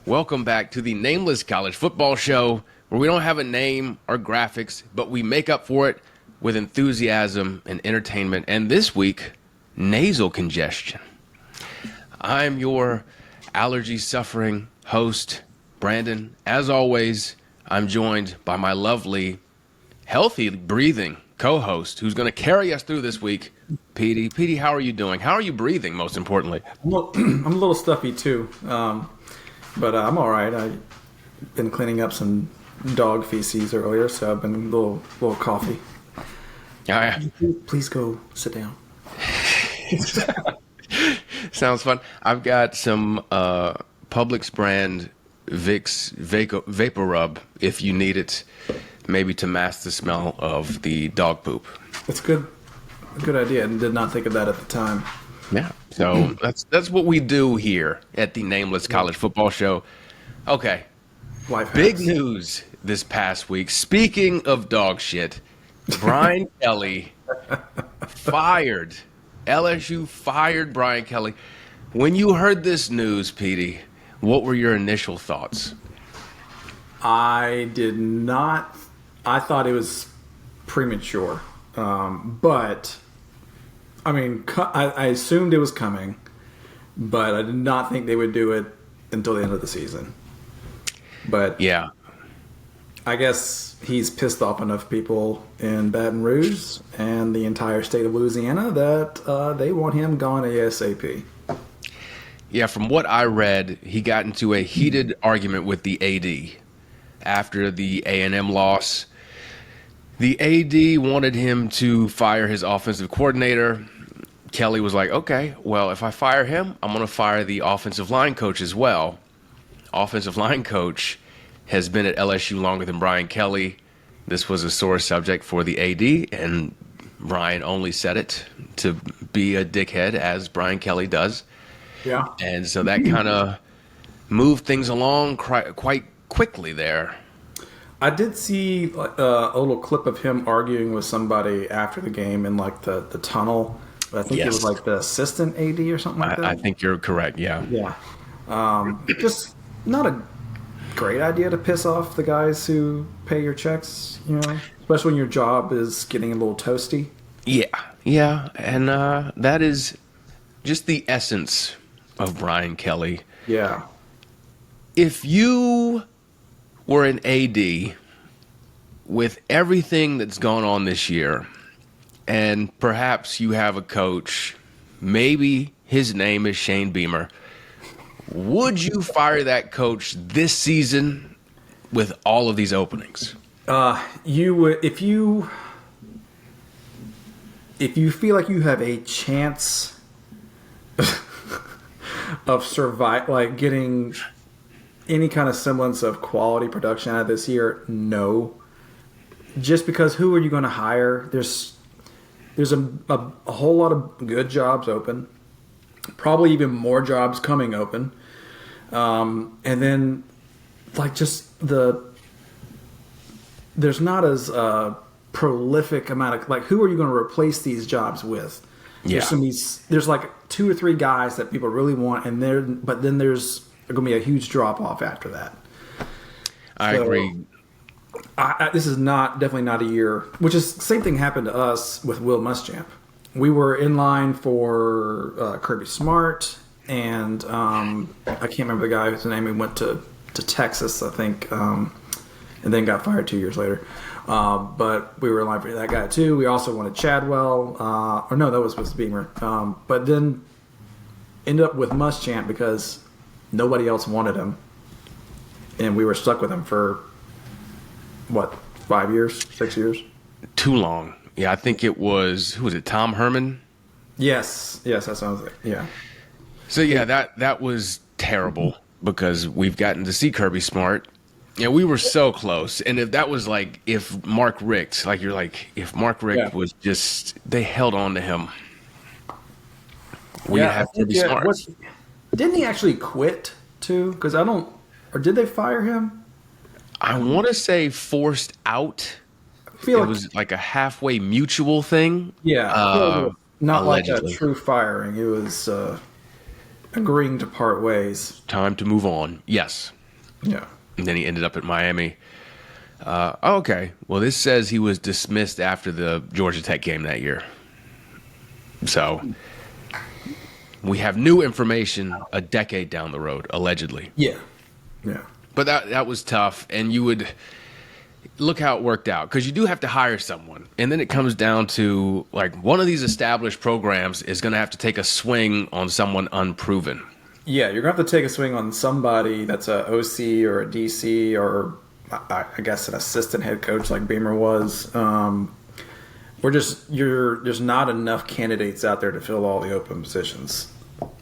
Welcome back to the Nameless College Football Show, where we don't have a name or graphics, but we make up for it with enthusiasm and entertainment. And this week, nasal congestion. I'm your allergy-suffering host, Brandon. As always, I'm joined by my lovely, healthy breathing co-host who's going to carry us through this week, Petey. Petey, how are you doing? How are you breathing, most importantly? I'm a little stuffy, too. But I'm all right. I've been cleaning up some dog feces earlier, so I've been a little coffee. Yeah. Please go sit down. Sounds fun. I've got some Publix brand Vicks Vapor Rub if you need it, maybe to mask the smell of the dog poop. It's good. A good idea. I did not think of that at the time. Yeah. So that's what we do here at the Nameless College Football Show. Okay. Life Big hacks. news this past week. Speaking of dog shit, Brian Kelly fired. LSU fired Brian Kelly. When you heard this news, Petey, what were your initial thoughts? I did not. I thought it was premature. But, I mean, I assumed it was coming, but I did not think they would do it until the end of the season. But Yeah. I guess he's pissed off enough people in Baton Rouge and the entire state of Louisiana that they want him gone ASAP. Yeah, from what I read, he got into a heated argument with the AD after the A&M loss. The AD wanted him to fire his offensive coordinator. Kelly was like, okay, well, if I fire him, I'm going to fire the offensive line coach as well. Offensive line coach has been at LSU longer than Brian Kelly. This was a sore subject for the AD, and Brian only said it to be a dickhead, as Brian Kelly does. Yeah. And so that kind of moved things along quite quickly there. I did see a little clip of him arguing with somebody after the game in like the tunnel. I think it was like the assistant AD or something like that. I think you're correct, yeah. Yeah. Just not a great idea to piss off the guys who pay your checks, especially when your job is getting a little toasty. Yeah, and that is just the essence of Brian Kelly. Yeah. If you were an AD with everything that's gone on this year, and perhaps you have a coach, maybe his name is Shane Beamer, would you fire that coach this season with all of these openings? You would if you feel like you have a chance of like getting any kind of semblance of quality production out of this year, no. Just because who are you going to hire? There's a whole lot of good jobs open. Probably even more jobs coming open. And then, like, just there's not as prolific amount of, like, who are you going to replace these jobs with? Yeah. There's like 2 or 3 guys that people really want, but then there's going to be a huge drop off after that. I agree. This is definitely not a year, which is the same thing happened to us with Will Muschamp. We were in line for Kirby Smart, and I can't remember the guy whose name. He went to Texas, I think, and then got fired 2 years later. But we were in line for that guy too. We also wanted Chadwell, or no, that was supposed to be Beamer. But then ended up with Muschamp because nobody else wanted him, and we were stuck with him for 5 years, 6 years? Too long. Yeah, I think it was, who was it, Tom Herman? Yes, that sounds like, yeah. So, yeah, that was terrible because we've gotten to see Kirby Smart. Yeah, we were so close. And if that was like, if Mark Richt, like you're like, if Mark Richt was just, they held on to him. We have to be smart. Didn't he actually quit too? Because or did they fire him? I want to say forced out. It was like a halfway mutual thing. Yeah. Not allegedly. like a true firing. It was, agreeing to part ways. Time to move on. Yes. Yeah. And then he ended up at Miami. Okay. Well, this says he was dismissed after the Georgia Tech game that year. So we have new information a decade down the road, allegedly. Yeah. Yeah. But that was tough. And you would look how it worked out, because you do have to hire someone. And then it comes down to, like, one of these established programs is going to have to take a swing on someone unproven. Yeah, you're going to have to take a swing on somebody that's a OC or a DC or I guess an assistant head coach like Beamer was. There's not enough candidates out there to fill all the open positions.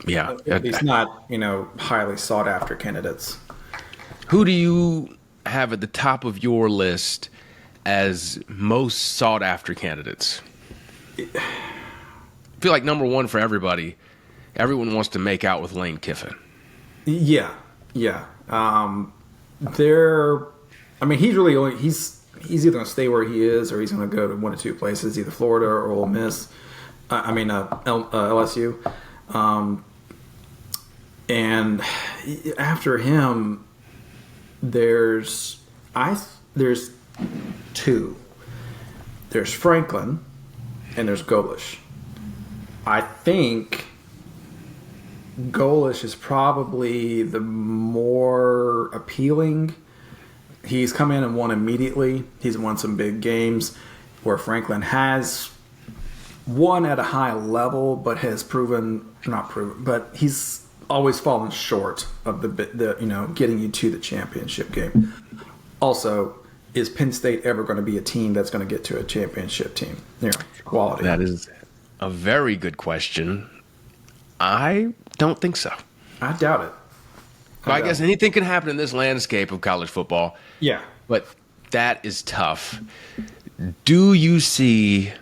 Yeah. At least not, highly sought after candidates. Who do you have at the top of your list as most sought after candidates? I feel like number one for everybody. Everyone wants to make out with Lane Kiffin. Yeah. He's either going to stay where he is or he's going to go to one of two places, either Florida or Ole Miss. LSU. And after him, there's two. There's Franklin and there's Golish. I think Golish is probably the more appealing. He's come in and won immediately. He's won some big games where Franklin has won at a high level, but has but he's always fallen short of the getting you to the championship game. Also, is Penn State ever going to be a team that's going to get to a championship team? Quality. That is a very good question. I don't think so. I doubt it. I guess anything can happen in this landscape of college football. Yeah. But that is tough. Do you see,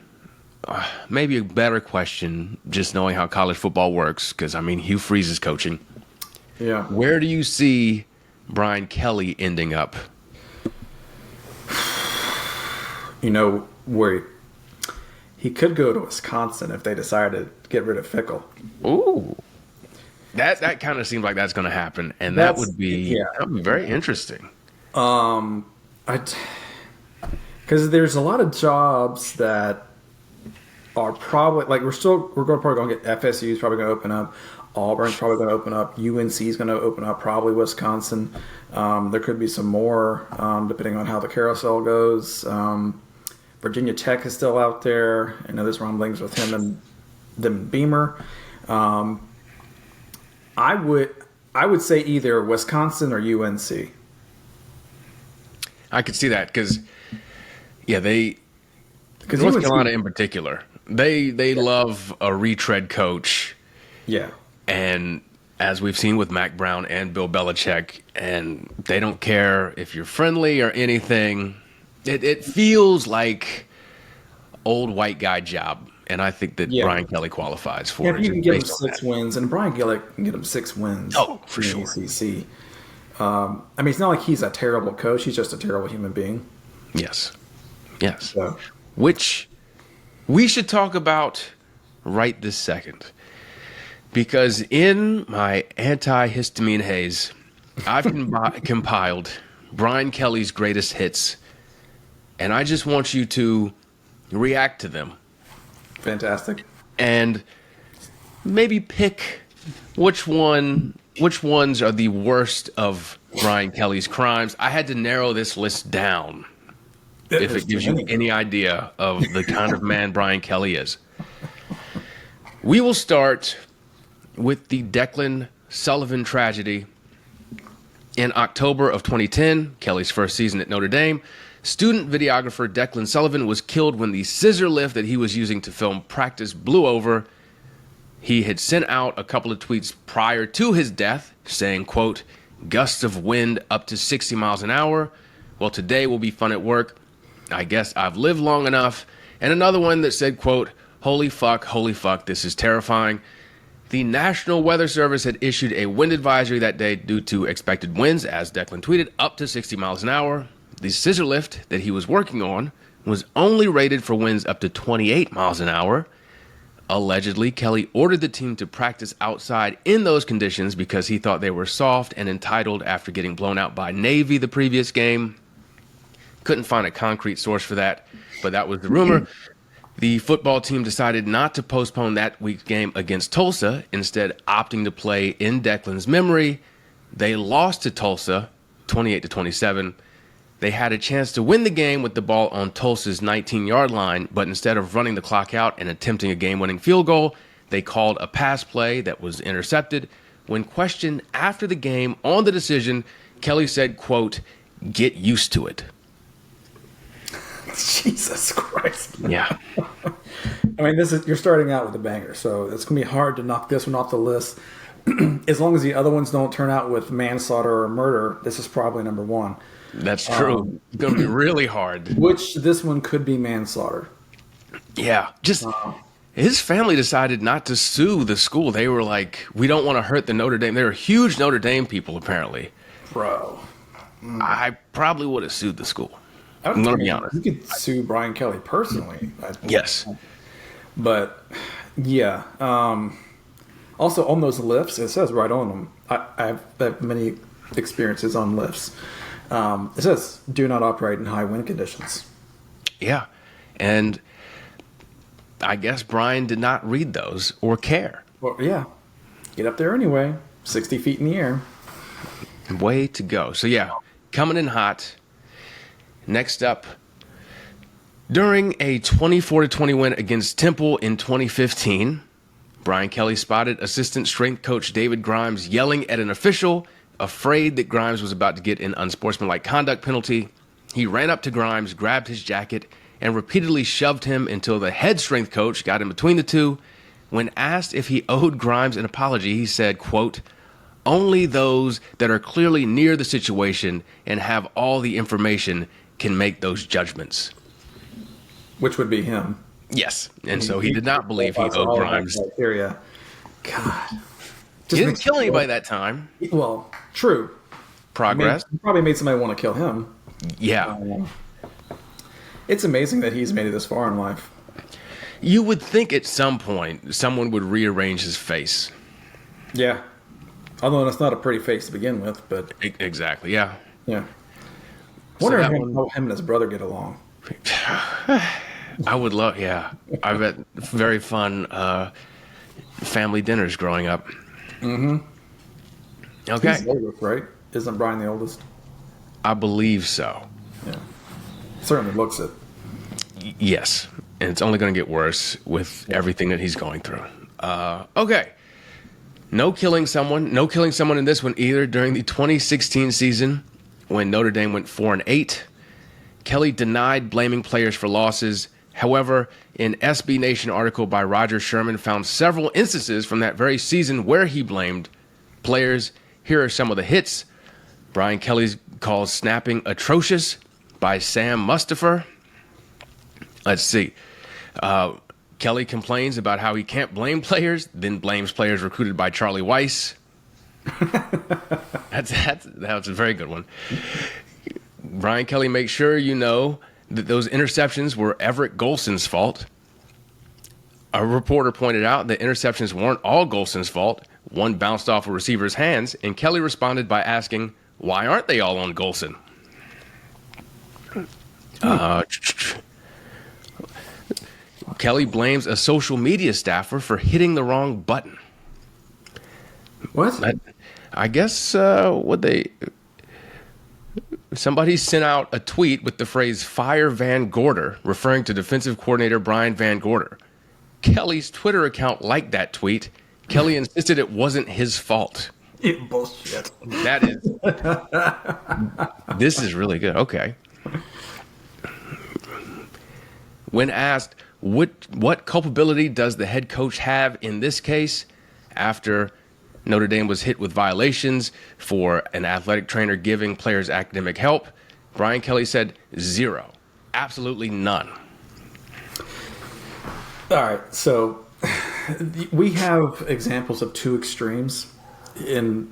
maybe a better question, just knowing how college football works, because, Hugh Freeze is coaching. Yeah. Where do you see Brian Kelly ending up? Where he could go to Wisconsin if they decided to get rid of Fickle. Ooh. That kind of seems like that's going to happen, and that would be very interesting. Because there's a lot of jobs that are probably we're probably going to get FSU is probably going to open up, Auburn's probably going to open up, UNC is going to open up, probably Wisconsin. There could be some more depending on how the carousel goes. Virginia Tech is still out there. I know there's rumblings with him and them Beamer. I would say either Wisconsin or UNC. I could see that because North Carolina in particular, they love a retread coach. Yeah. And as we've seen with Mac Brown and Bill Belichick, and they don't care if you're friendly or anything. It feels like old white guy job. And I think that Brian Kelly qualifies for it. If you can get him 6 wins, and Brian Kelly can get him 6 wins. Oh, for sure. ACC. It's not like he's a terrible coach. He's just a terrible human being. Yes. So. Which we should talk about right this second. Because in my antihistamine haze, I've compiled Brian Kelly's greatest hits. And I just want you to react to them. Fantastic. And maybe pick which ones are the worst of Brian Kelly's crimes. I had to narrow this list down if it gives you any idea of the kind of man Brian Kelly is. We will start with the Declan Sullivan tragedy. In October of 2010, Kelly's first season at Notre Dame, student videographer Declan Sullivan was killed when the scissor lift that he was using to film practice blew over. He had sent out a couple of tweets prior to his death saying, quote, "Gusts of wind up to 60 miles an hour. Well, today will be fun at work. I guess I've lived long enough." And another one that said, quote, holy fuck, this is terrifying." The National Weather Service had issued a wind advisory that day due to expected winds, as Declan tweeted, up to 60 miles an hour. The scissor lift that he was working on was only rated for winds up to 28 miles an hour. Allegedly, Kelly ordered the team to practice outside in those conditions because he thought they were soft and entitled after getting blown out by Navy the previous game. Couldn't find a concrete source for that, but that was the rumor. The football team decided not to postpone that week's game against Tulsa, instead opting to play in Declan's memory. They lost to Tulsa 28-27. They had a chance to win the game with the ball on Tulsa's 19-yard line, but instead of running the clock out and attempting a game-winning field goal, they called a pass play that was intercepted. When questioned after the game on the decision, Kelly said, quote, "Get used to it." Jesus Christ. Yeah. I mean, you're starting out with a banger, so it's going to be hard to knock this one off the list. As long as the other ones don't turn out with manslaughter or murder, this is probably number one. That's true. It's going to be really hard. Which this one could be manslaughter. Yeah. Just his family decided not to sue the school. They were like, we don't want to hurt the Notre Dame. They were huge Notre Dame people, apparently. Bro. I probably would have sued the school. I'm going to be honest. You could sue Brian Kelly personally. Yes. But, yeah. Also, on those lifts, it says right on them, I have many experiences on lifts. It says, do not operate in high wind conditions. Yeah. And I guess Brian did not read those or care. Well, yeah. Get up there anyway. 60 feet in the air. Way to go. So, yeah, coming in hot. Next up, during a 24-20 win against Temple in 2015, Brian Kelly spotted assistant strength coach David Grimes yelling at an official, afraid that Grimes was about to get an unsportsmanlike conduct penalty. He ran up to Grimes, grabbed his jacket, and repeatedly shoved him until the head strength coach got in between the two. When asked if he owed Grimes an apology, he said, quote, "Only those that are clearly near the situation and have all the information can make those judgments." Which would be him. Yes. And so he did not believe he owed Grimes. Criteria. God. He didn't kill anybody that time. Well, true. Progress. He probably made somebody want to kill him. Yeah. It's amazing that he's made it this far in life. You would think at some point someone would rearrange his face. Yeah. Although it's not a pretty face to begin with, but... Exactly, yeah. Yeah. So Wonder how him and his brother get along. I would love, yeah. I've had very fun family dinners growing up. Mm-hmm. Okay. He's the oldest, right? Isn't Brian the oldest? I believe so. Yeah. Certainly looks it. Yes. And it's only going to get worse with everything that he's going through. Okay. No killing someone in this one either. During the 2016 season, when Notre Dame went 4-8, Kelly denied blaming players for losses. However, an SB Nation article by Roger Sherman found several instances from that very season where he blamed players. Here are some of the hits. Brian Kelly's calls snapping atrocious by Sam Mustafer. Let's see. Kelly complains about how he can't blame players, then blames players recruited by Charlie Weiss. That's a very good one. Brian Kelly makes sure you know that those interceptions were Everett Golson's fault. A reporter pointed out that interceptions weren't all Golson's fault. One bounced off a receiver's hands, and Kelly responded by asking, "Why aren't they all on Golson?" Kelly blames a social media staffer for hitting the wrong button. What? I guess somebody sent out a tweet with the phrase "Fire Van Gorder," referring to defensive coordinator Brian Van Gorder. Kelly's Twitter account liked that tweet. Kelly insisted it wasn't his fault. Bullshit. That is. This is really good. Okay. When asked, what culpability does the head coach have in this case after Notre Dame was hit with violations for an athletic trainer giving players academic help, Brian Kelly said 0. Absolutely none. All right, so we have examples of two extremes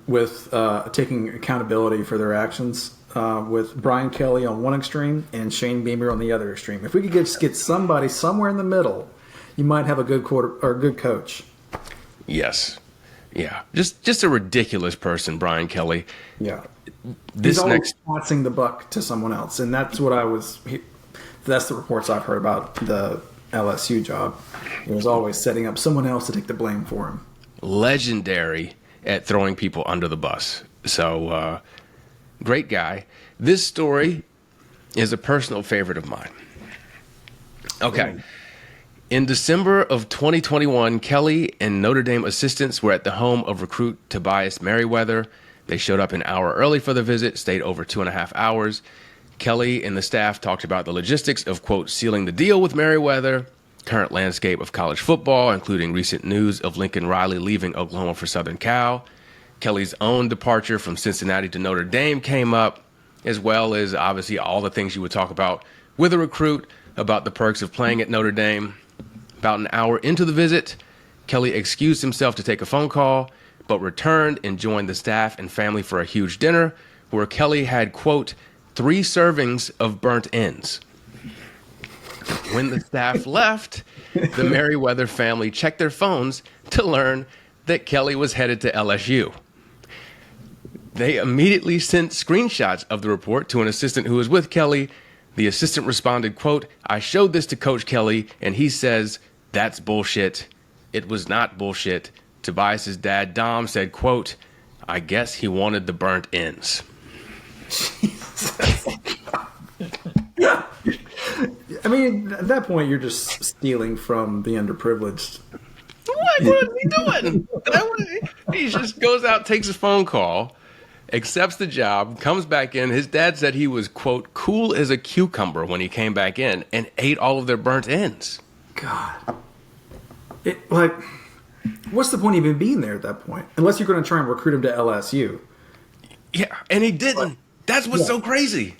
with taking accountability for their actions. With Brian Kelly on one extreme and Shane Beamer on the other extreme. If we could just get somebody somewhere in the middle, you might have a good quarter or a good coach. Yes. Yeah. Just a ridiculous person, Brian Kelly. Yeah. He's This always next passing the buck to someone else, and that's what that's the reports I've heard about the LSU job. He was always setting up someone else to take the blame for him. legendary at throwing people under the bus. So, great guy. This story is a personal favorite of mine. Okay. In December of 2021, Kelly and Notre Dame assistants were at the home of recruit Tobias Merriweather. They showed up an hour early for the visit, stayed over 2.5 hours. Kelly and the staff talked about the logistics of, quote, sealing the deal with Merriweather, current landscape of college football, including recent news of Lincoln Riley leaving Oklahoma for Southern Cal. Kelly's own departure from Cincinnati to Notre Dame came up, as well as obviously all the things you would talk about with a recruit, about the perks of playing at Notre Dame. About an hour into the visit, Kelly excused himself to take a phone call, but returned and joined the staff and family for a huge dinner where Kelly had, quote, 3 servings of burnt ends. When the staff left, the Merriweather family checked their phones to learn that Kelly was headed to LSU. They immediately sent screenshots of the report to an assistant who was with Kelly. The assistant responded, quote, I showed this to Coach Kelly, and he says, that's bullshit. It was not bullshit. Tobias's dad, Dom, said, quote, I guess he wanted the burnt ends. I mean, at that point, you're just stealing from the underprivileged. What is he doing? He just goes out, takes a phone call, accepts the job, comes back in. His dad said he was, quote, cool as a cucumber when he came back in and ate all of their burnt ends. God. What's the point of even being there at that point? Unless you're going to try and recruit him to LSU. Yeah, and he didn't. That's what's so crazy.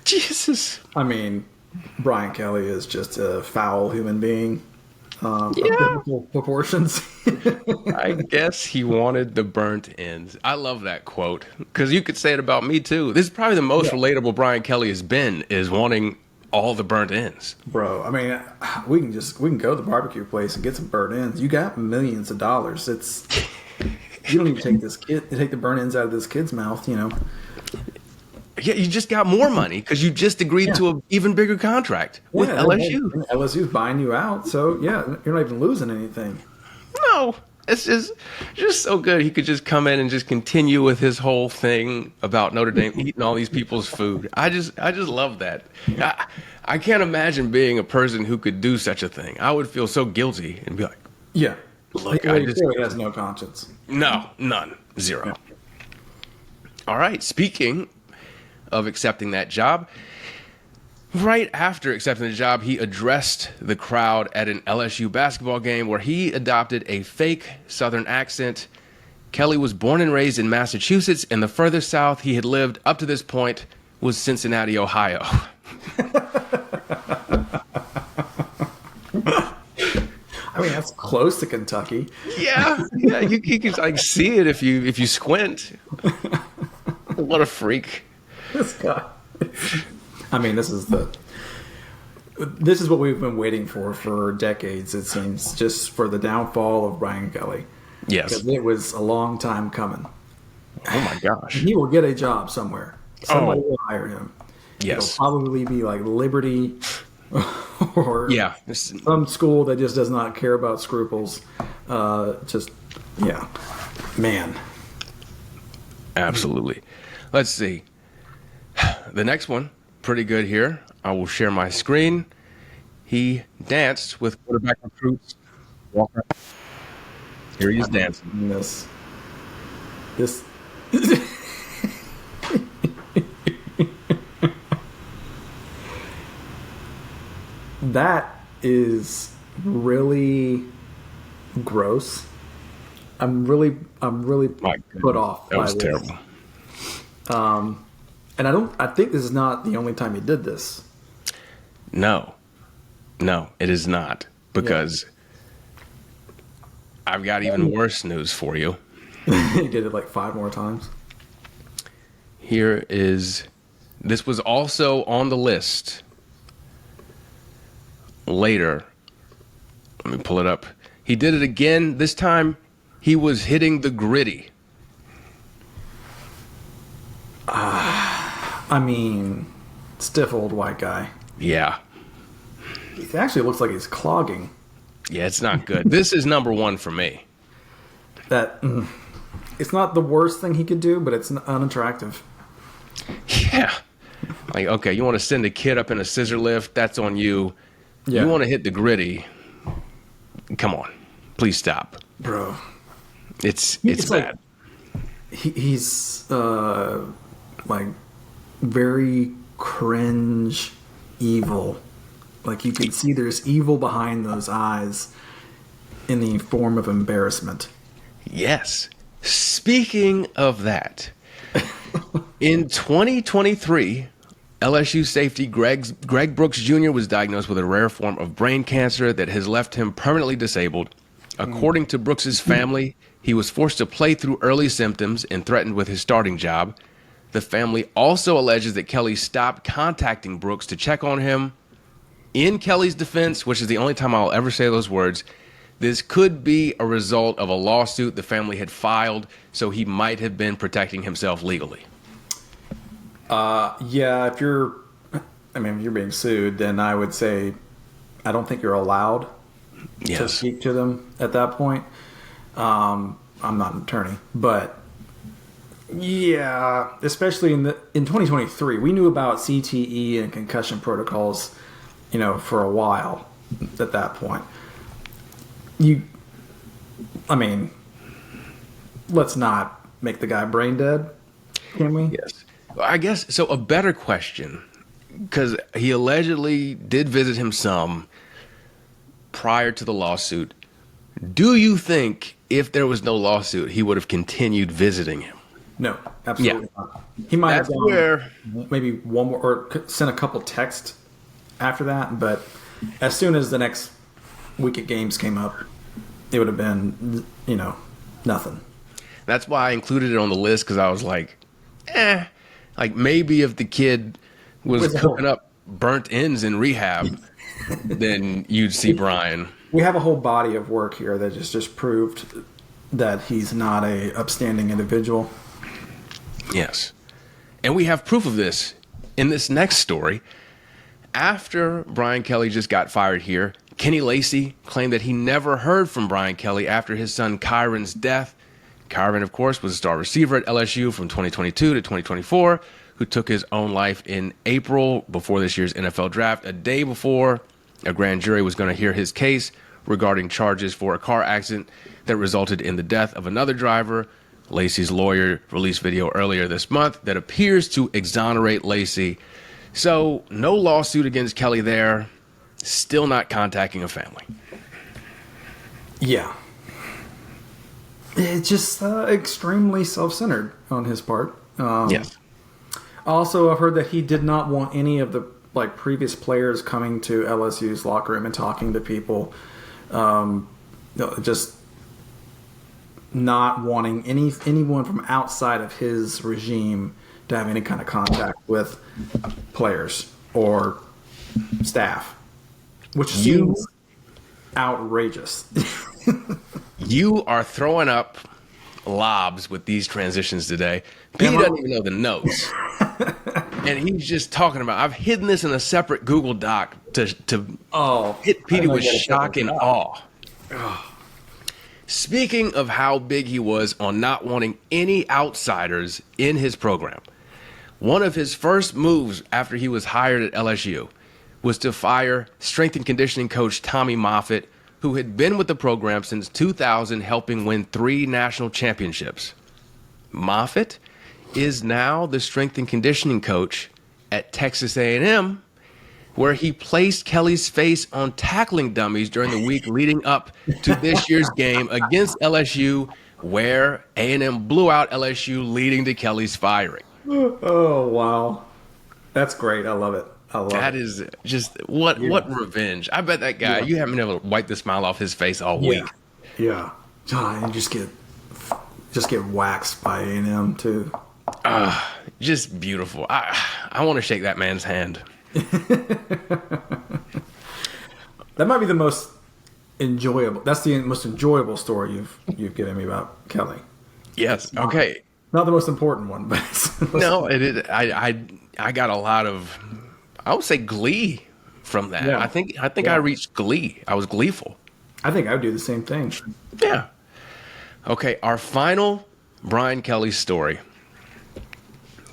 Jesus. I mean, Brian Kelly is just a foul human being. Of biblical proportions. I guess he wanted the burnt ends. I love that quote because you could say it about me too. This is probably the most relatable Brian Kelly has been, is wanting all the burnt ends. Bro, I mean, we can go to the barbecue place and get some burnt ends. You got millions of dollars. You don't even take the burnt ends out of this kid's mouth, you know. Yeah, you just got more money because you just agreed to an even bigger contract with LSU. LSU's buying you out, so yeah, you're not even losing anything. No, it's just so good. He could just come in and just continue with his whole thing about Notre Dame eating all these people's food. I just love that. I can't imagine being a person who could do such a thing. I would feel so guilty and be like, yeah, look, he has no conscience. No, none, zero. Yeah. All right, speaking of accepting that job, right after accepting the job, he addressed the crowd at an LSU basketball game where he adopted a fake Southern accent. Kelly was born and raised in Massachusetts, and the furthest south he had lived up to this point was Cincinnati, Ohio. I mean, that's close to Kentucky. Yeah, you can like see it if you squint. What a freak. This guy. I mean, this is what we've been waiting for decades, it seems, just for the downfall of Brian Kelly. Yes. Because it was a long time coming. Oh, my gosh. He will get a job somewhere. Somebody will hire him. Yes. It'll probably be like Liberty or some school that just does not care about scruples. Man. Absolutely. Let's see. The next one, pretty good here. I will share my screen. He danced with quarterback recruits. Here he is dancing. This. That is really gross. I'm really put off that by was this. Terrible. And I think this is not the only time he did this. No, it is not, because I've got even worse news for you. He did it like 5 more times. This was also on the list later, let me pull it up. He did it again. This time, he was hitting the gritty. I mean, stiff old white guy. Yeah. He actually looks like he's clogging. Yeah, it's not good. This is number one for me. It's not the worst thing he could do, but it's unattractive. Yeah. Like, okay, you want to send a kid up in a scissor lift? That's on you. Yeah. You want to hit the gritty? Come on. Please stop. Bro. It's It's bad. He's like very cringe evil. Like you can see there's evil behind those eyes in the form of embarrassment. Yes. Speaking of that, in 2023, LSU safety Greg Brooks Jr. was diagnosed with a rare form of brain cancer that has left him permanently disabled. According to Brooks's family, he was forced to play through early symptoms and threatened with his starting job. The family also alleges that Kelly stopped contacting Brooks to check on him. In Kelly's defense, which is the only time I'll ever say those words, this could be a result of a lawsuit the family had filed, so he might have been protecting himself legally. Yeah, if you're being sued, then I would say I don't think you're allowed to Yes. speak to them at that point. I'm not an attorney, but yeah, especially in 2023, we knew about CTE and concussion protocols, for a while. At that point, let's not make the guy brain dead, can we? Yes. I guess so. A better question, because he allegedly did visit him some prior to the lawsuit. Do you think if there was no lawsuit, he would have continued visiting him? No, absolutely not. He might That's have gone where maybe one more or sent a couple texts after that, but as soon as the next week at games came up, it would have been, nothing. That's why I included it on the list, because I was like, like maybe if the kid was cooking up burnt ends in rehab, then you'd see Brian. We have a whole body of work here that just proved that he's not a upstanding individual. Yes. And we have proof of this in this next story. After Brian Kelly just got fired here, Kenny Lacy claimed that he never heard from Brian Kelly after his son Kyron's death. Kyron, of course, was a star receiver at LSU from 2022 to 2024, who took his own life in April before this year's NFL draft, a day before a grand jury was going to hear his case regarding charges for a car accident that resulted in the death of another driver. Lacy's lawyer released video earlier this month that appears to exonerate Lacy. So no lawsuit against Kelly there, still not contacting a family. Yeah. It's just extremely self-centered on his part. Yes. Also, I've heard that he did not want any of the previous players coming to LSU's locker room and talking to people. Just not wanting anyone from outside of his regime to have any kind of contact with players or staff, which seems outrageous. You are throwing up lobs with these transitions today. Pete doesn't even know the notes. And he's just talking about, I've hidden this in a separate Google Doc to hit Petey with shock and awe. Speaking of how big he was on not wanting any outsiders in his program, one of his first moves after he was hired at LSU was to fire strength and conditioning coach Tommy Moffitt, who had been with the program since 2000, helping win 3 national championships. Moffitt is now the strength and conditioning coach at Texas A&M, where he placed Kelly's face on tackling dummies during the week leading up to this year's game against LSU, where A&M blew out LSU, leading to Kelly's firing. Oh, wow. That's great. I love it. That is just what revenge. I bet that guy, you haven't been able to wipe the smile off his face all week. Yeah. And just get waxed by A&M too. Just beautiful. I want to shake that man's hand. That might be the most enjoyable. That's the most enjoyable story you've given me about Kelly. Yes. Okay. Not the most important one, but No, it is. I got a lot of, I would say, glee from that. Yeah. I think I reached glee. I was gleeful. I think I would do the same thing. Yeah. Okay, our final Brian Kelly story.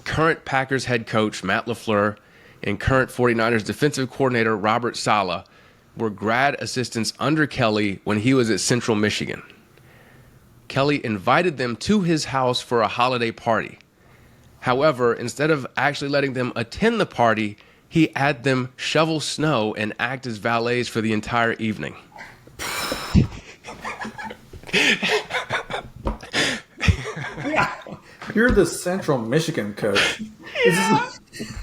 Current Packers head coach Matt LaFleur and current 49ers defensive coordinator Robert Saleh were grad assistants under Kelly when he was at Central Michigan. Kelly invited them to his house for a holiday party. However, instead of actually letting them attend the party, he had them shovel snow and act as valets for the entire evening. Yeah. You're the Central Michigan coach.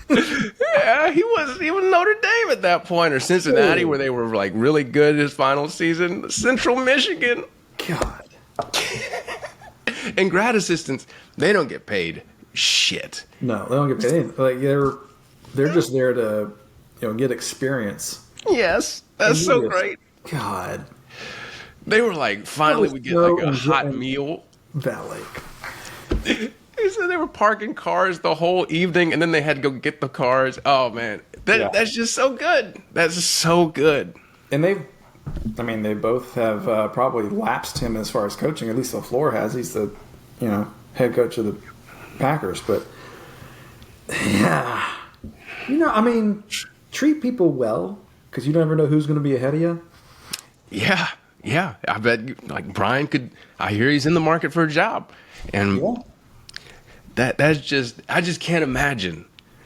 Yeah, he was Notre Dame at that point, or Cincinnati, where they were like really good his final season. Central Michigan. God. And grad assistants, they don't get paid shit. No, they don't get paid anything. Like they're just there to get experience. Yes, that's so great. God. They were like, finally we get like a hot meal. Valet. He said they were parking cars the whole evening, and then they had to go get the cars. Oh man, that's just so good. That's so good. And they both have probably lapsed him as far as coaching. At least LaFleur has. He's the head coach of the Packers. But yeah, treat people well because you never know who's going to be ahead of you. Yeah. I bet like Brian could. I hear he's in the market for a job, and. Yeah. That's just, I just can't imagine,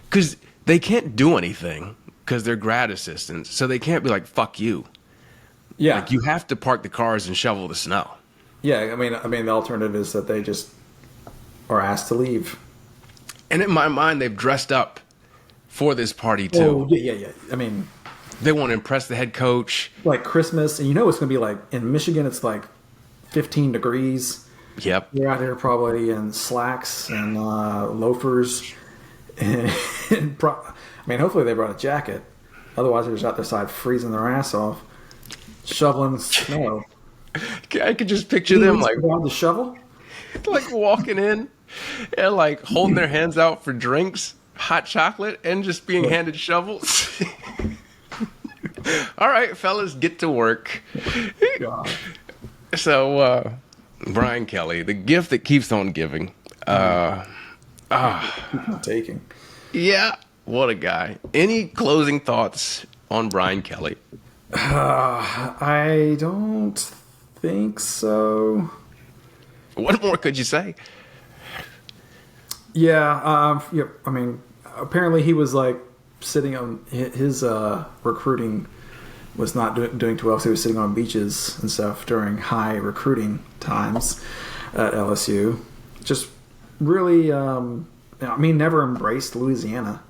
because they can't do anything because they're grad assistants, so they can't be like, fuck you. Yeah. Like, you have to park the cars and shovel the snow. Yeah, I mean the alternative is that they just are asked to leave. And in my mind, they've dressed up for this party too. Oh, yeah. I mean, they want to impress the head coach. Like Christmas, and it's going to be like, in Michigan, it's like 15 degrees. Yep. They're out here probably in slacks and loafers. And hopefully they brought a jacket. Otherwise, they're just out their side freezing their ass off, shoveling snow. I could just picture them like the shovel, like walking in and like holding their hands out for drinks, hot chocolate, and just being handed shovels. All right, fellas, get to work. God. So, Brian Kelly, the gift that keeps on giving. Keep on taking. Yeah, what a guy. Any closing thoughts on Brian Kelly? I don't think so. What more could you say? Yeah, apparently he was like sitting on his recruiting was not doing too well, so he was sitting on beaches and stuff during high recruiting times at LSU. Just really, never embraced Louisiana.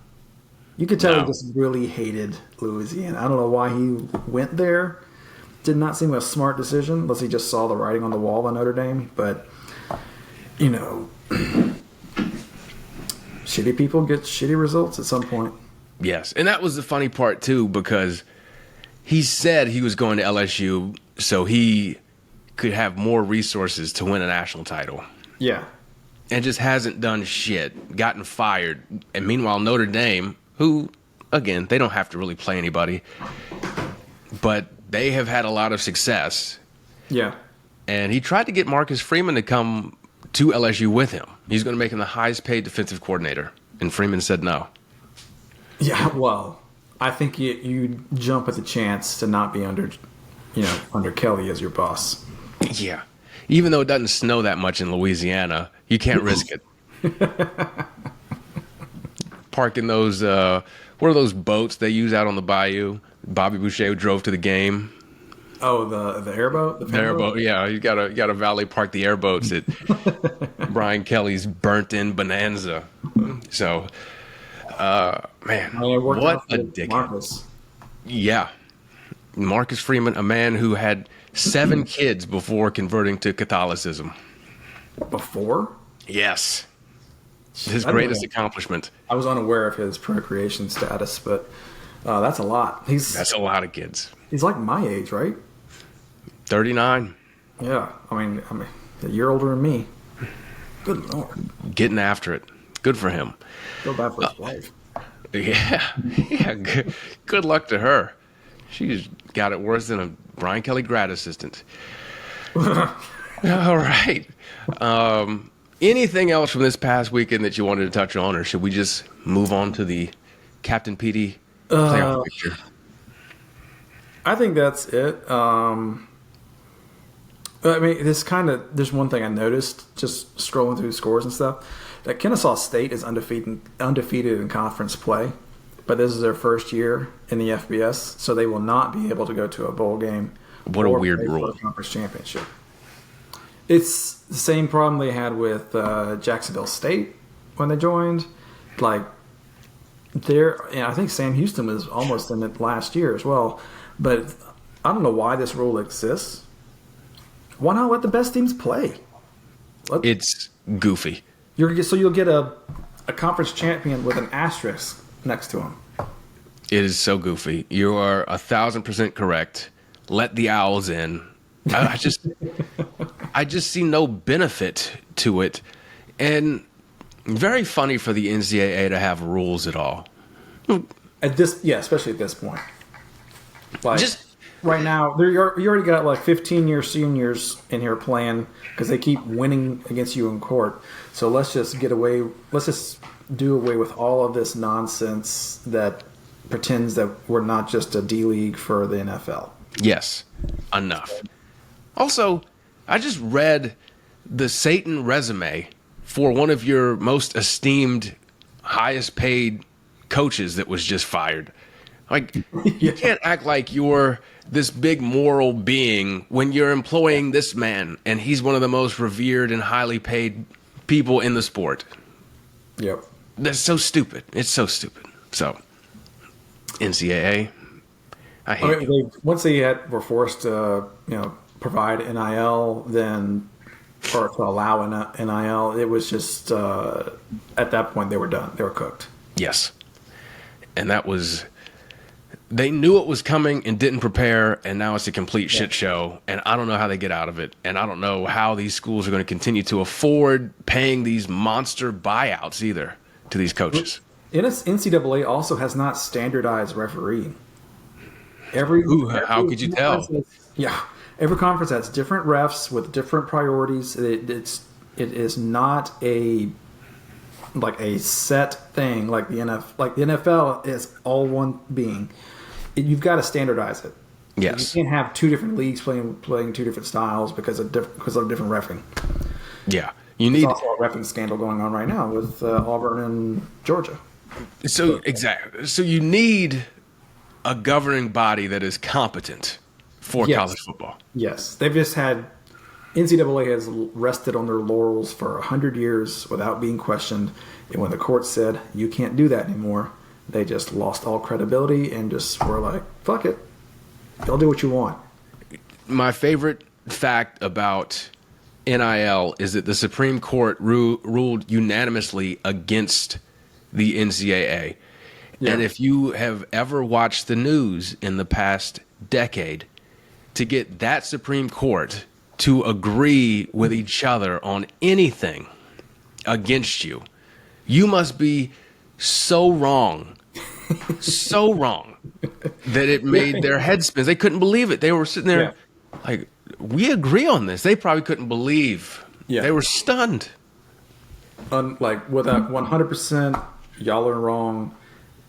You could tell he just really hated Louisiana. I don't know why he went there. Did not seem like a smart decision, unless he just saw the writing on the wall by Notre Dame. But, shitty people get shitty results at some point. Yes, and that was the funny part, too, because he said he was going to LSU so he could have more resources to win a national title. Yeah. And just hasn't done shit, gotten fired. And meanwhile, Notre Dame, who, again, they don't have to really play anybody, but they have had a lot of success. Yeah. And he tried to get Marcus Freeman to come to LSU with him. He's going to make him the highest paid defensive coordinator. And Freeman said no. Yeah, well, I think you jump at the chance to not be under Kelly as your boss. Yeah. Even though it doesn't snow that much in Louisiana, you can't risk it. Parking those, what are those boats they use out on the bayou? Bobby Boucher drove to the game. Oh, the airboat? The airboat, yeah. You gotta valet park the airboats at Brian Kelly's burnt-in Bonanza. So, man, what a dick. Marcus. Yeah. Marcus Freeman, a man who had 7 kids before converting to Catholicism. Before? Yes. His greatest accomplishment. I was unaware of his procreation status, but That's a lot. That's a lot of kids. He's like my age, right? 39, Yeah. I mean, a year older than me. Good lord. getting after it. Good for him. Feel bad for his wife. Yeah, yeah. Good luck to her. She's got it worse than a Brian Kelly grad assistant. All right. Anything else from this past weekend that you wanted to touch on, or should we just move on to the Captain PD playoff picture? I think that's it. I mean, there's one thing I noticed just scrolling through scores and stuff, that Kennesaw State is undefeated in conference play, but this is their first year in the FBS, so they will not be able to go to a bowl game. What a weird rule. For a conference championship. It's the same problem they had with Jacksonville State when they joined. Like, I think Sam Houston was almost in it last year as well, but I don't know why this rule exists. Why not let the best teams play? It's goofy. You'll get a conference champion with an asterisk next to him. It is so goofy. You are 1,000% correct. Let the Owls in. I just see no benefit to it, and very funny for the NCAA to have rules at all. Especially at this point. Like, just right now, you already got like 15-year seniors in here playing because they keep winning against you in court. So let's just do away with all of this nonsense that pretends that we're not just a D League for the NFL. Yes, enough. Also, I just read the Satan resume for one of your most esteemed, highest paid coaches that was just fired. Like, you can't act like you're this big moral being when you're employing this man, and he's one of the most revered and highly paid people in the sport. Yep. That's so stupid. It's so stupid. So, NCAA, I hate you. Once they were forced to, provide NIL, or to allow NIL, it was just at that point they were done. They were cooked. Yes, and that was. They knew it was coming and didn't prepare, and now it's a complete shit show, and I don't know how they get out of it, and I don't know how these schools are going to continue to afford paying these monster buyouts either to these coaches. NCAA also has not standardized refereeing. How could you tell? Every conference has different refs with different priorities. It is not a set thing like the NFL. Like the NFL is all one being. You've got to standardize it. Yes, you can't have two different leagues playing two different styles because of different refereeing. Yeah, There's also a refereeing scandal going on right now with Auburn and Georgia. So exactly. So you need a governing body that is competent for college football. Yes, they've just had. NCAA has rested on their laurels for 100 years without being questioned, and when the court said you can't do that anymore, they just lost all credibility and just were like, "Fuck it, y'all do what you want." My favorite fact about NIL is that the Supreme Court ruled unanimously against the NCAA. Yeah. And if you have ever watched the news in the past decade, to get that Supreme Court to agree with each other on anything against you, you must be so wrong, so wrong, that it made their head spin. They couldn't believe it. They were sitting there like, we agree on this. They probably couldn't believe. Yeah. They were stunned. With that 100%, y'all are wrong.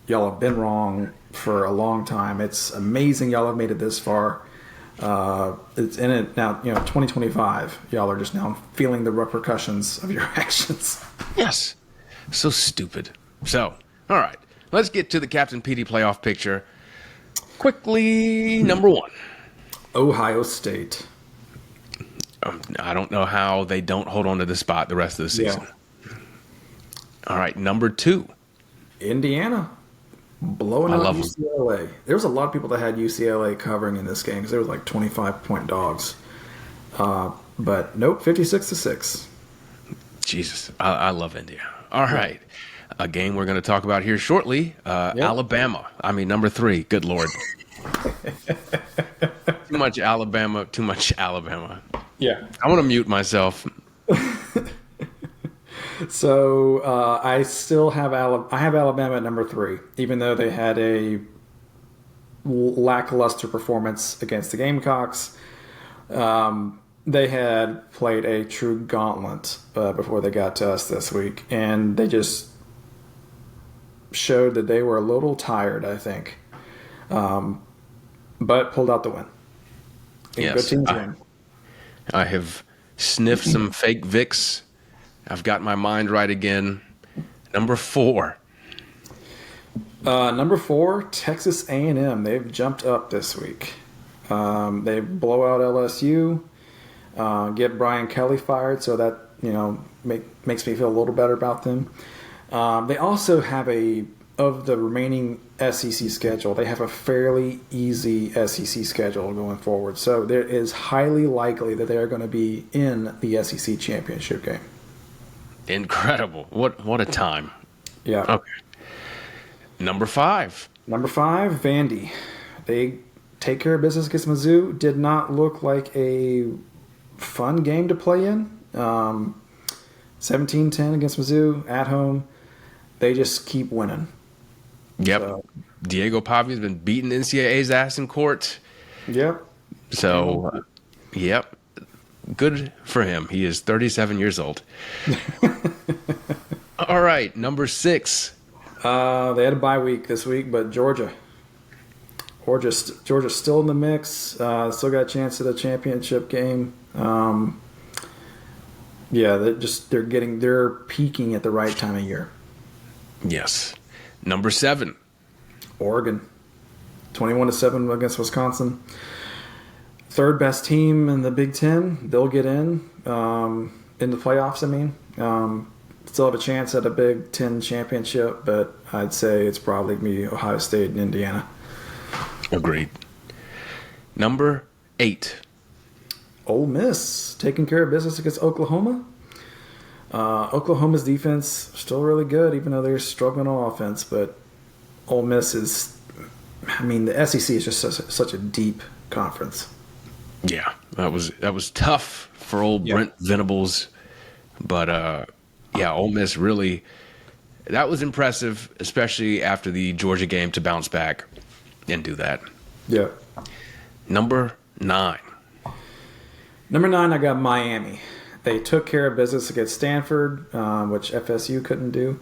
Y'all have been wrong for a long time. It's amazing y'all have made it this far. It's in it now, 2025. Y'all are just now feeling the repercussions of your actions. Yes. So stupid. So, all right. Let's get to the Captain PD playoff picture. Quickly, number one. Ohio State. I don't know how they don't hold on to this spot the rest of the season. Yeah. All right. Number two. Indiana. Blowing out UCLA. There was a lot of people that had UCLA covering in this game because there was like 25-point dogs. But nope, 56-6. Jesus, I love India. All right. A game we're going to talk about here shortly. Yep. Alabama. I mean, number 3. Good Lord. Too much Alabama. Too much Alabama. Yeah. I want to mute myself. So I still have I have Alabama at number 3, even though they had a lackluster performance against the Gamecocks. They had played a true gauntlet before they got to us this week, and they just showed that they were a little tired, I think, but pulled out the win. Good Yes, teams win. I have sniffed some fake Vicks. I've got my mind right again. Number 4. Number 4, Texas A&M. They've jumped up this week. They blow out LSU, get Brian Kelly fired, so that makes me feel a little better about them. They also have of the remaining SEC schedule, they have a fairly easy SEC schedule going forward. So there is highly likely that they are going to be in the SEC championship game. Incredible. What a time. Yeah. Okay. Number 5. Number 5, Vandy. They take care of business against Mizzou. Did not look like a fun game to play in. 17-10 against Mizzou at home. They just keep winning. Yep. So, Diego Pavi's been beating NCAA's ass in court. yep. So, yep. Good for him. He is 37 years old. All right. Number 6. They had a bye week this week, but Georgia's still in the mix. Still got a chance at a championship game. They're peaking at the right time of year. Yes. Number 7. Oregon, 21-7 against Wisconsin. Third best team in the Big Ten. They'll get in the playoffs. I mean, still have a chance at a Big Ten championship, but I'd say it's probably going to be Ohio State and Indiana. Agreed. Number 8. Ole Miss taking care of business against Oklahoma. Oklahoma's defense still really good, even though they're struggling on offense. But Ole Miss is, the SEC is just such a deep conference. Yeah, that was tough for old Brent Venables, but Ole Miss really, that was impressive, especially after the Georgia game to bounce back and do that. Yeah. Number 9. Number 9, I got Miami. They took care of business against Stanford, which FSU couldn't do.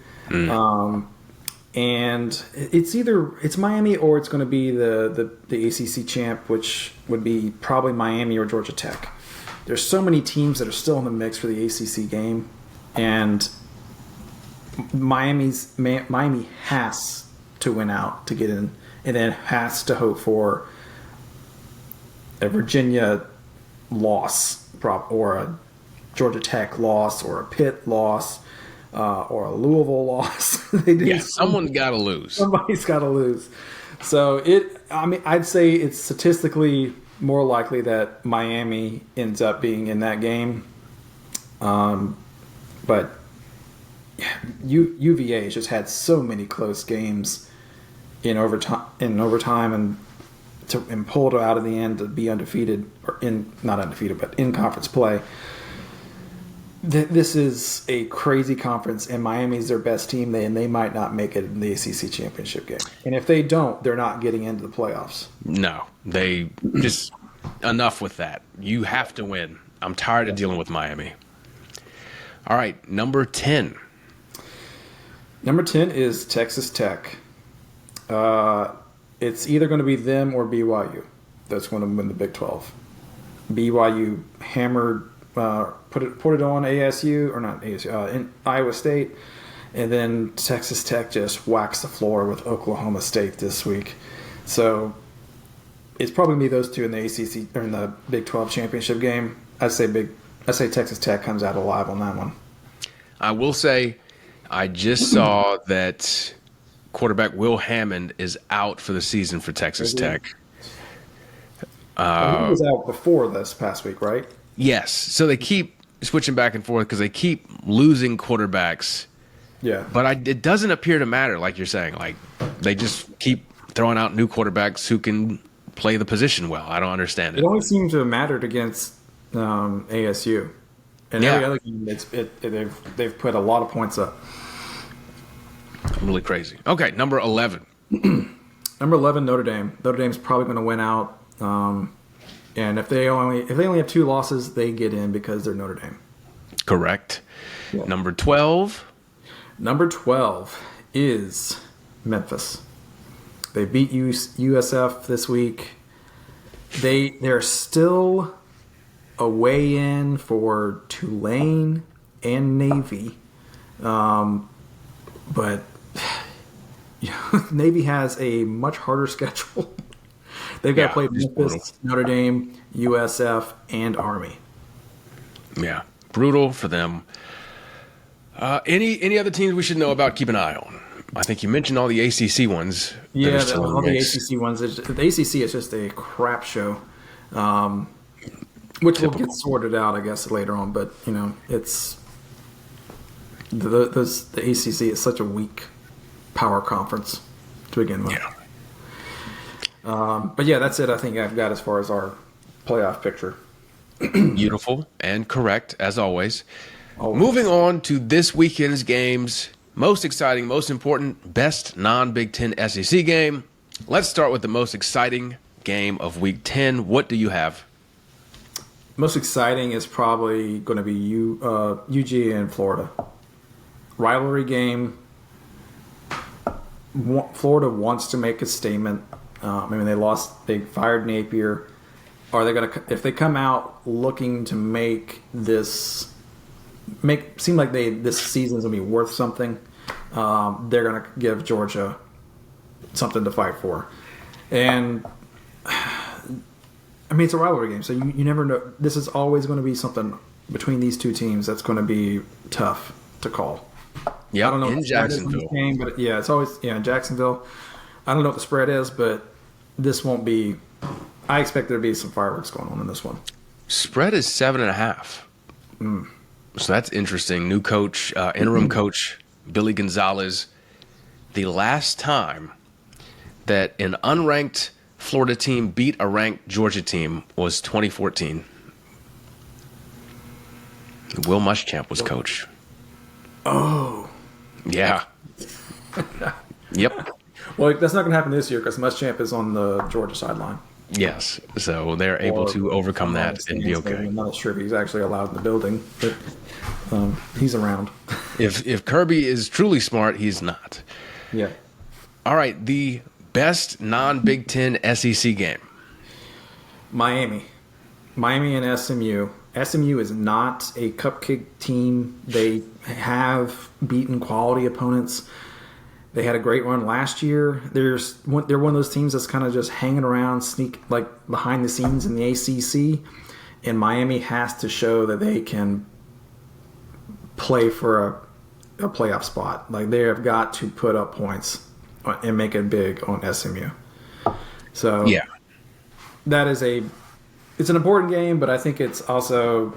And it's Miami or it's going to be the ACC champ, which would be probably Miami or Georgia Tech. There's so many teams that are still in the mix for the ACC game, and Miami has to win out to get in, and then has to hope for a Virginia loss or a Georgia Tech loss or a Pitt loss or a Louisville loss. Someone's got to lose. Somebody's got to lose. So I'd say it's statistically more likely that Miami ends up being in that game. But UVA has just had so many close games in overtime and pulled it out of the end to be undefeated, or not undefeated, but in conference play. This is a crazy conference, and Miami's their best team, and they might not make it in the ACC championship game. And if they don't, they're not getting into the playoffs. No, they just enough with that. You have to win. I'm tired of dealing with Miami. All right, number 10. Number 10 is Texas Tech. It's either going to be them or BYU that's going to win the Big 12. BYU hammered, put it on ASU, or not ASU, in Iowa State, and then Texas Tech just waxed the floor with Oklahoma State this week. So it's probably going to be those two in the ACC or in the Big 12 championship game. I say Texas Tech comes out alive on that one. I will say, I just saw that quarterback Will Hammond is out for the season for Texas Tech. He was out before this past week, right? Yes. So they keep switching back and forth because they keep losing quarterbacks Yeah. But it doesn't appear to matter, like you're saying. Like they just keep throwing out new quarterbacks who can play the position well. I don't understand It it. only seems to have mattered against ASU. And every Yeah, other game, they've put a lot of points up. really crazy. Okay, number 11. Number 11, Notre Dame. Notre Dame's probably going to win out. And if they only have 2 losses, they get in because they're Notre Dame. Correct. Yeah. Number 12. Number 12 is Memphis. They beat USF this week. They're still a weigh-in for Tulane and Navy, but Navy has a much harder schedule. They've got to play just brutal. Memphis, Notre Dame, USF, and Army. Yeah, brutal for them. Any other teams we should know about? Keep an eye on. I think you mentioned all the ACC ones. Yeah, still in all the mix. ACC ones. The ACC is just a crap show, which will get sorted out, I guess, later on. But it's the ACC is such a weak power conference to begin with. Yeah. But yeah, that's it. I think I've got as far as our playoff picture. Beautiful and correct, as always. Always. Moving on to this weekend's games. Most exciting, most important, best non-Big Ten SEC game. Let's start with the most exciting game of Week 10. What do you have? Most exciting is probably going to be UGA and Florida. Rivalry game. Florida wants to make a statement. They fired Napier. Are they going to, if they come out looking to make seem like this season is going to be worth something, they're going to give Georgia something to fight for. And it's a rivalry game, so you never know. This is always going to be something between these two teams that's going to be tough to call. Yeah, I don't know in what the spread is in this Jacksonville. game, but yeah, it's always in Jacksonville. I don't know what the spread is, but this won't be. I expect there to be some fireworks going on in this one. Spread is 7.5. So that's interesting. New coach, interim coach, Billy Gonzalez. The last time that an unranked Florida team beat a ranked Georgia team was 2014. Will Muschamp was coach. Oh, Yeah. Yep. well, that's not going to happen this year because Muschamp is on the Georgia sideline. Yes. So they're able to overcome that and be okay. I'm not sure if he's actually allowed in the building, but he's around. If Kirby is truly smart, he's not. Yeah. All right. The best non-Big Ten SEC game. Miami and SMU. SMU is not a cupcake team. They have beaten quality opponents. They had a great run last year. They're one of those teams that's kind of just hanging around, like behind the scenes in the ACC. And Miami has to show that they can play for a playoff spot. Like they have got to put up points and make it big on SMU. So Yeah. It's an important game, but I think it's also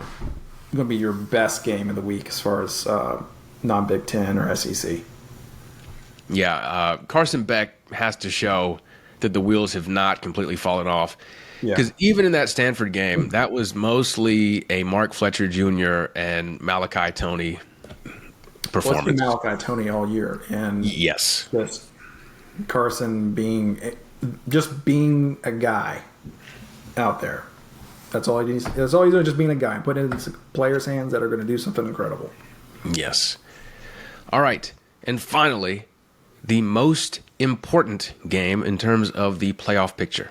going to be your best game of the week as far as non-Big Ten or SEC. Yeah, Carson Beck has to show that the wheels have not completely fallen off. Yeah. Because even in that Stanford game, that was mostly a Mark Fletcher Jr. and Malachi Tony Well, it's been performance. Malachi Tony all year, and Yes. just Carson being a guy out there. That's all he needs. That's all he's doing, just being a guy, putting it in players' hands that are going to do something incredible. Yes. All right. And finally, the most important game in terms of the playoff picture.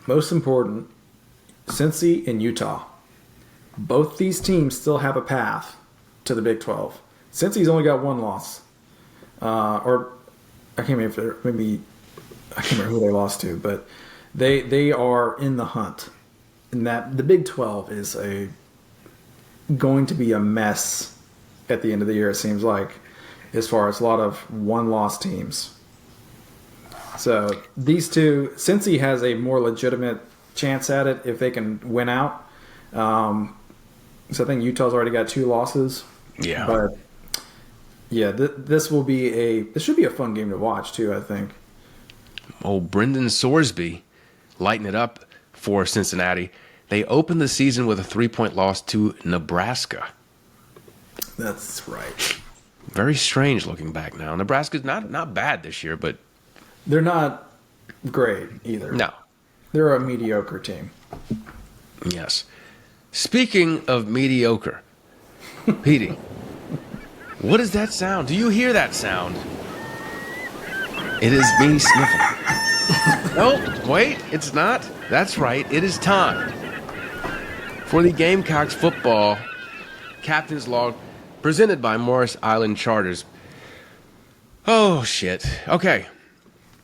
Most important, Cincy and Utah. Both these teams still have a path to the Big 12. Cincy's only got one loss, or I can't remember I can't remember who they lost to, but they are in the hunt. And that the Big 12 is going to be a mess at the end of the year. It seems like, as far as a lot of one-loss teams. So these two, Cincy has a more legitimate chance at it if they can win out. So I think Utah's already got 2 losses. Yeah. But Yeah, this should be a fun game to watch too, I think. Oh, Brendan Sorsby lighting it up for Cincinnati. They opened the season with a 3-point loss to Nebraska. That's right. Very strange looking back now. Nebraska's not bad this year, but They're not great either. no. They're a mediocre team. Yes. Speaking of mediocre, Petey, what is that sound? Do you hear that sound? It is me sniffling. No, wait, it's not. That's right. It is time for the Gamecocks football captain's log presented by Morris Island Charters. Oh, shit. Okay.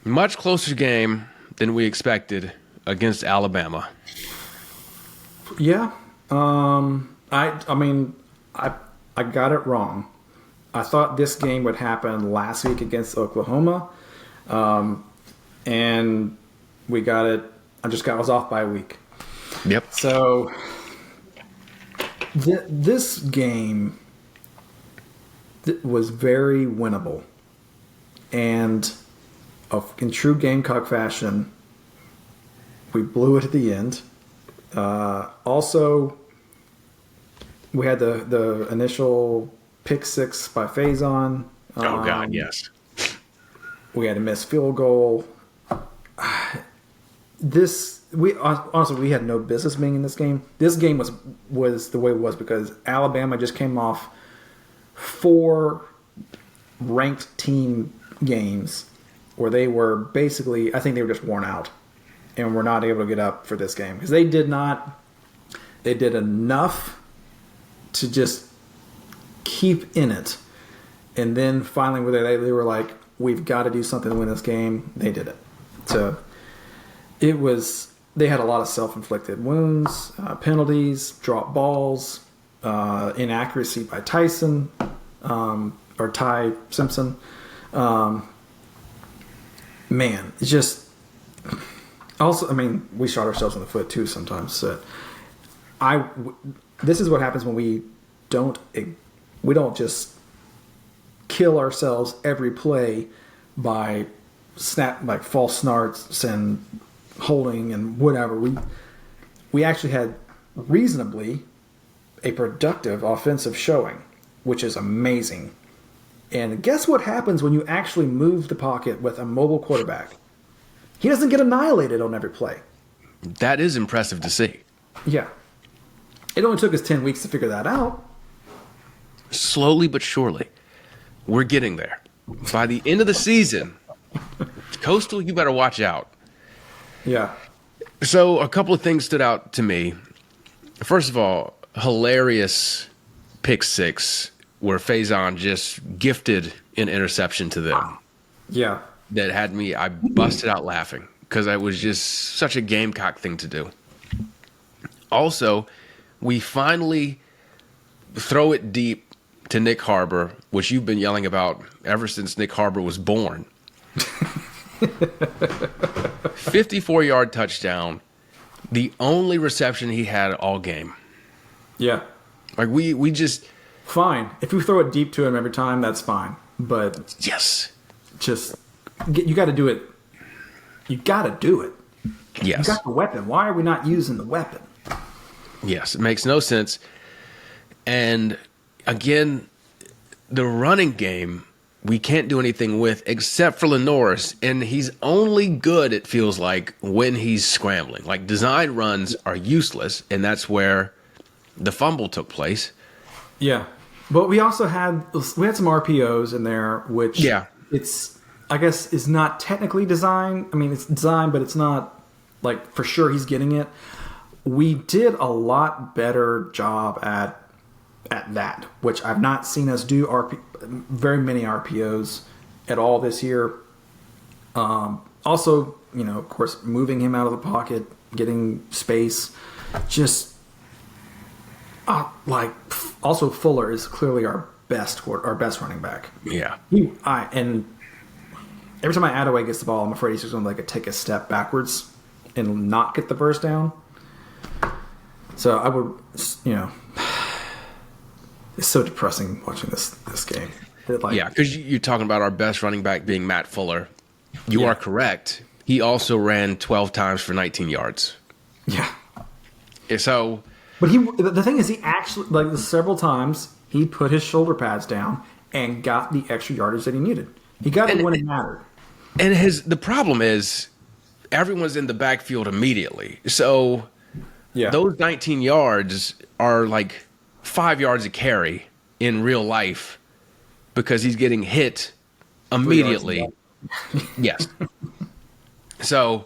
Much closer game than we expected against Alabama. Yeah. I mean, I got it wrong. I thought this game would happen last week against Oklahoma, and we got it. I was off by a week. Yep. So this game was very winnable, and in true Gamecock fashion, we blew it at the end. Also, we had the initial pick six by Faison. Oh, God, yes. We had a missed field goal. Honestly, we had no business being in this game. This game was the way it was because Alabama just came off 4 ranked team games where they were basically, I think they were just worn out and were not able to get up for this game because they did enough to just keep in it. And then finally, where they were like, we've got to do something to win this game. They did it. So they had a lot of self-inflicted wounds, penalties, dropped balls, inaccuracy by Tyson, or Ty Simpson. Man, it's just, also, I mean, we shot ourselves in the foot too sometimes. So this is what happens when we don't just kill ourselves every play by false starts and holding and whatever. We actually had reasonably a productive offensive showing, which is amazing. And guess what happens when you actually move the pocket with a mobile quarterback? He doesn't get annihilated on every play. That is impressive to see. Yeah. It only took us 10 weeks to figure that out. Slowly but surely, we're getting there. By the end of the season, Coastal, you better watch out. Yeah. So a couple of things stood out to me. First of all, hilarious pick six where Faison just gifted an interception to them. Yeah. That had me, I busted out laughing because it was just such a Gamecock thing to do. Also, we finally throw it deep to Nick Harbor, which you've been yelling about ever since Nick Harbor was born. 54-yard touchdown, the only reception he had all game. Yeah. Like we just Fine. If you throw it deep to him every time, that's fine. But yes, you got to do it. You got to do it. yes, You got the weapon. Why are we not using the weapon? yes. It makes no sense. And again, the running game we can't do anything with except for Lenoris, and he's only good, it feels like, when he's scrambling. Like design runs are useless, and that's where the fumble took place. Yeah. But we also had some RPOs in there, which it's, I guess, is not technically design. I mean, it's design, but it's not like for sure he's getting it. We did a lot better job at that, which I've not seen us do very many RPOs at all this year. Also, of course, moving him out of the pocket, getting space, just also Fuller is clearly our best running back. Yeah. And every time Attaway gets the ball, I'm afraid he's just going to take a step backwards and not get the first down. So I would, it's so depressing watching this game. Yeah, because you're talking about our best running back being Matt Fuller. You are correct. He also ran 12 times for 19 yards. Yeah. So, but the thing is, he actually, like, several times, he put his shoulder pads down and got the extra yardage that he needed. He got it when it mattered. And the problem is, everyone's in the backfield immediately. So, those 19 yards are like 5 yards a carry in real life because he's getting hit immediately. Yes. So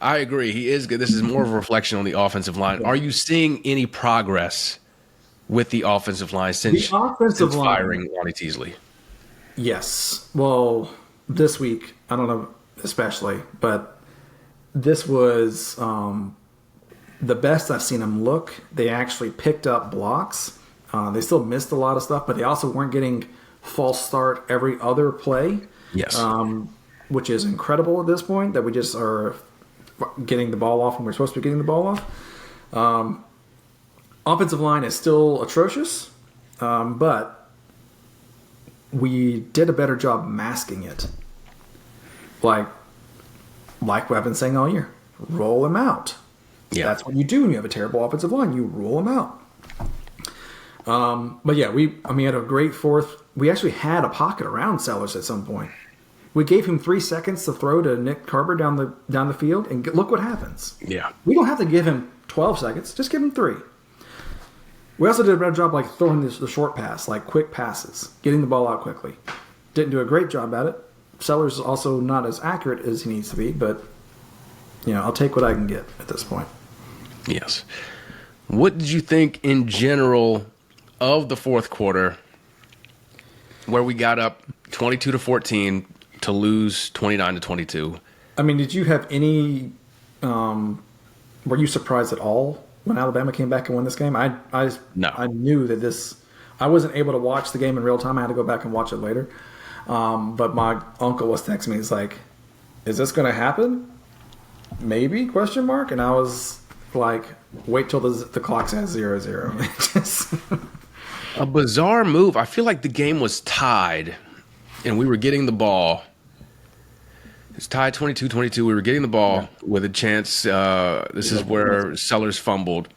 I agree. He is good. This is more of a reflection on the offensive line. Are you seeing any progress with the offensive line since firing Ronnie Teasley? Yes. Well, this week, I don't know especially, but this was the best I've seen them look. They actually picked up blocks. They still missed a lot of stuff, but they also weren't getting false start every other play. Yes. Which is incredible at this point, that we just are getting the ball off when we're supposed to be getting the ball off. Offensive line is still atrocious, but we did a better job masking it. Like I've been saying all year, roll him out. Yeah. That's what you do when you have a terrible offensive line. You roll him out. But yeah, we had a great fourth. We actually had a pocket around Sellers at some point. We gave him 3 seconds to throw to Nick Carver down the field, and look what happens. Yeah. We don't have to give him 12 seconds. Just give him 3. We also did a better job like throwing the short pass, like quick passes, getting the ball out quickly. Didn't do a great job at it. Sellers is also not as accurate as he needs to be, but I'll take what I can get at this point. Yes. What did you think in general of the fourth quarter, where we got up 22-14 to lose 29-22? I mean, did you have any? Were you surprised at all when Alabama came back and won this game? No. I knew that this. I wasn't able to watch the game in real time. I had to go back and watch it later. But my uncle was texting me. He's like, "Is this going to happen? Maybe?" Question mark. And I was like, "Wait till the clock's at 0-0." A bizarre move. I feel like the game was tied, and we were getting the ball. It's tied 22-22. We were getting the ball with a chance. This is where Sellers fumbled,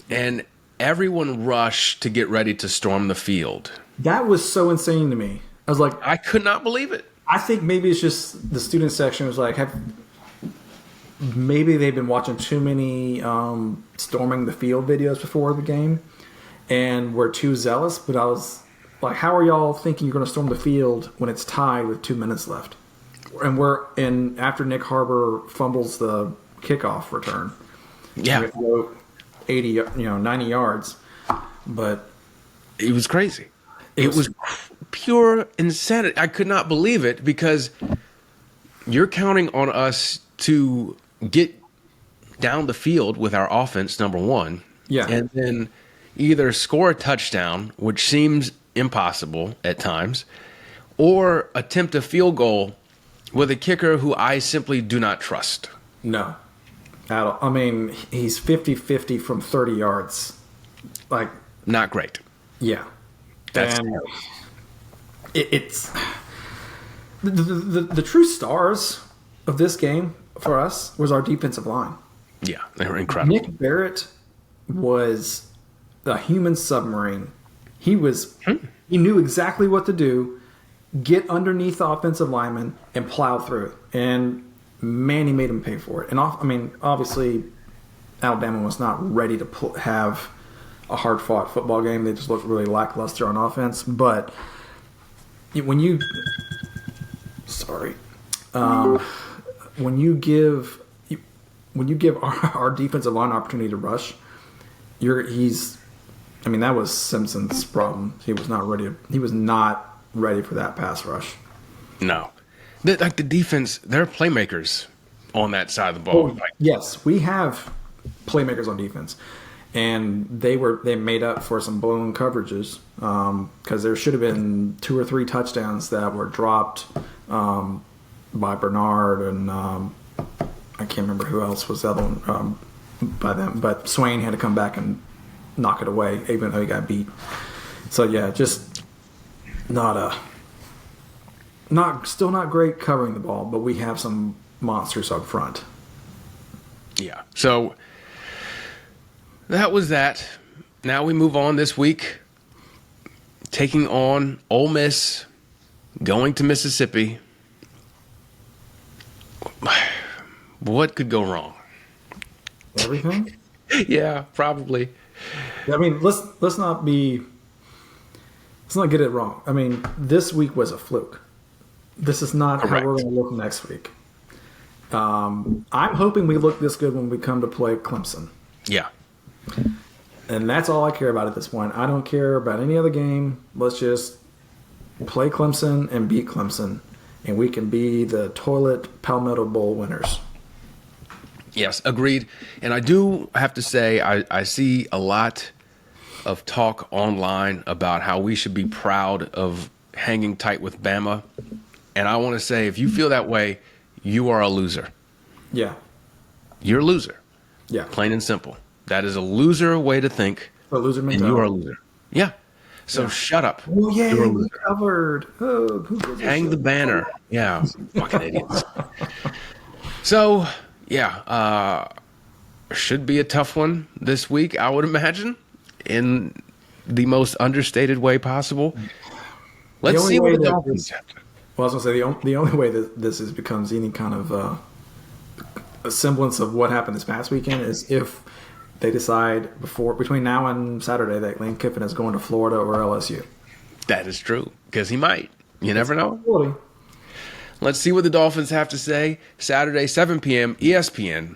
and everyone rushed to get ready to storm the field. That was so insane to me. I was like, I could not believe it. I think maybe it's just the student section was like, maybe they've been watching too many storming the field videos before the game, and were too zealous. But I was like, how are y'all thinking you're going to storm the field when it's tied with 2 minutes left? And after Nick Harbor fumbles the kickoff return, yeah, we have to go 90 yards. But it was crazy. It was pure insanity. I could not believe it, because you're counting on us to get down the field with our offense, number one, and then either score a touchdown, which seems impossible at times, or attempt a field goal with a kicker who I simply do not trust. No. I mean, he's 50-50 from 30 yards. Like, not great. Yeah. That's it's the true stars of this game for us was our defensive line. Yeah, they were incredible. Nick Barrett was a human submarine. He knew exactly what to do, get underneath the offensive lineman and plow through. And man, he made him pay for it. And obviously, Alabama was not ready to have a hard-fought football game. They just looked really lackluster on offense. But when you give our defensive line opportunity to rush, that was Simpson's problem. He was not ready for that pass rush. No. The defense, they're playmakers on that side of the ball. Yes, we have playmakers on defense. And they made up for some blown coverages, because there should have been 2 or 3 touchdowns that were dropped by Bernard, and I can't remember who else was the other one by them. But Swain had to come back and knock it away, even though he got beat. So yeah, just not Still not great covering the ball, but we have some monsters up front. Yeah. So that was that. Now we move on this week, taking on Ole Miss, going to Mississippi. What could go wrong? Everything? Yeah, probably. I mean, let's not get it wrong. I mean, this week was a fluke. This is not Correct. how we're going to look next week. I'm hoping we look this good when we come to play Clemson. Yeah. And that's all I care about at this point. I don't care about any other game. Let's just play Clemson and beat Clemson, and we can be the toilet Palmetto Bowl winners. Yes, agreed. And I do have to say, I see a lot of talk online about how we should be proud of hanging tight with Bama. And I want to say, if you feel that way, you are a loser. Yeah. You're a loser. Yeah. Plain and simple. That is a loser way to think. A loser And mentality. you are a loser. Yeah. So shut up. Oh, yeah, You're a we loser. covered. Oh, who gives a Hang shit? the banner. Yeah. Fucking idiots. So, yeah. Should be a tough one this week, I would imagine, in the most understated way possible. Let's only see way what the that Dolphins this- have to. Well, I was going to say, the only way that this becomes any kind of a semblance of what happened this past weekend is if they decide between now and Saturday that Lane Kiffin is going to Florida or LSU. That is true, because he might. You never know. Really? Let's see what the Dolphins have to say. Saturday, 7 p.m., ESPN.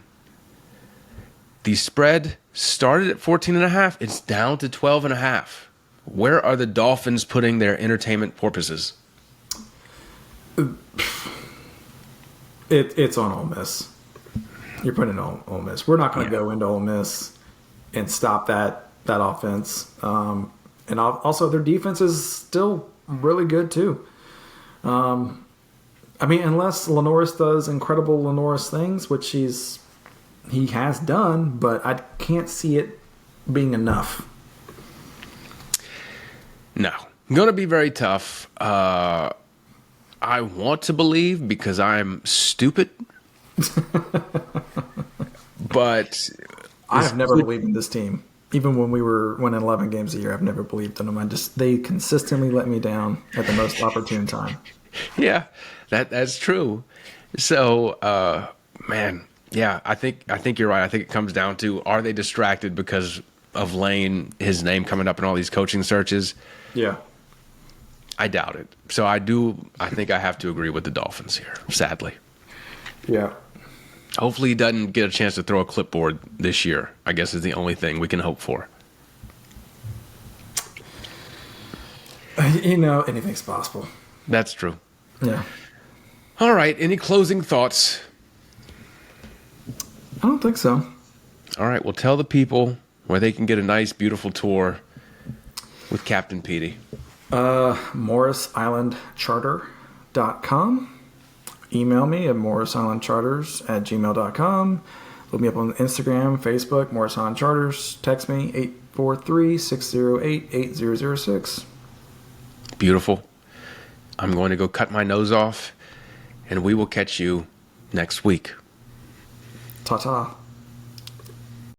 The spread started at 14.5. It's down to 12.5. Where are the Dolphins putting their entertainment porpoises? It's on Ole Miss. You're putting it on Ole Miss. We're not going to go into Ole Miss and stop that offense. And also, their defense is still really good too. I mean, unless Lenoris does incredible Lenoris things, which he has done, but I can't see it being enough. No. Going to be very tough. I want to believe because I'm stupid. But I have never believed in this team. Even when we were winning 11 games a year, I've never believed in them. They consistently let me down at the most opportune time. yeah, that's true. So, man, yeah, I think you're right. I think it comes down to, are they distracted because of Lane, his name coming up in all these coaching searches? Yeah. I doubt it. So I think I have to agree with the Dolphins here, sadly. Yeah. Hopefully he doesn't get a chance to throw a clipboard this year, I guess is the only thing we can hope for. Anything's possible. That's true. Yeah. All right, any closing thoughts? I don't think so. All right, well, tell the people where they can get a nice, beautiful tour with Captain Petey. MorrisIslandCharter.com. Email me at morrisislandcharters@gmail.com. Look me up on Instagram, Facebook, Morris Island Charters. Text me 843-608-8006. Beautiful. I'm going to go cut my nose off, and we will catch you next week. Ta-ta.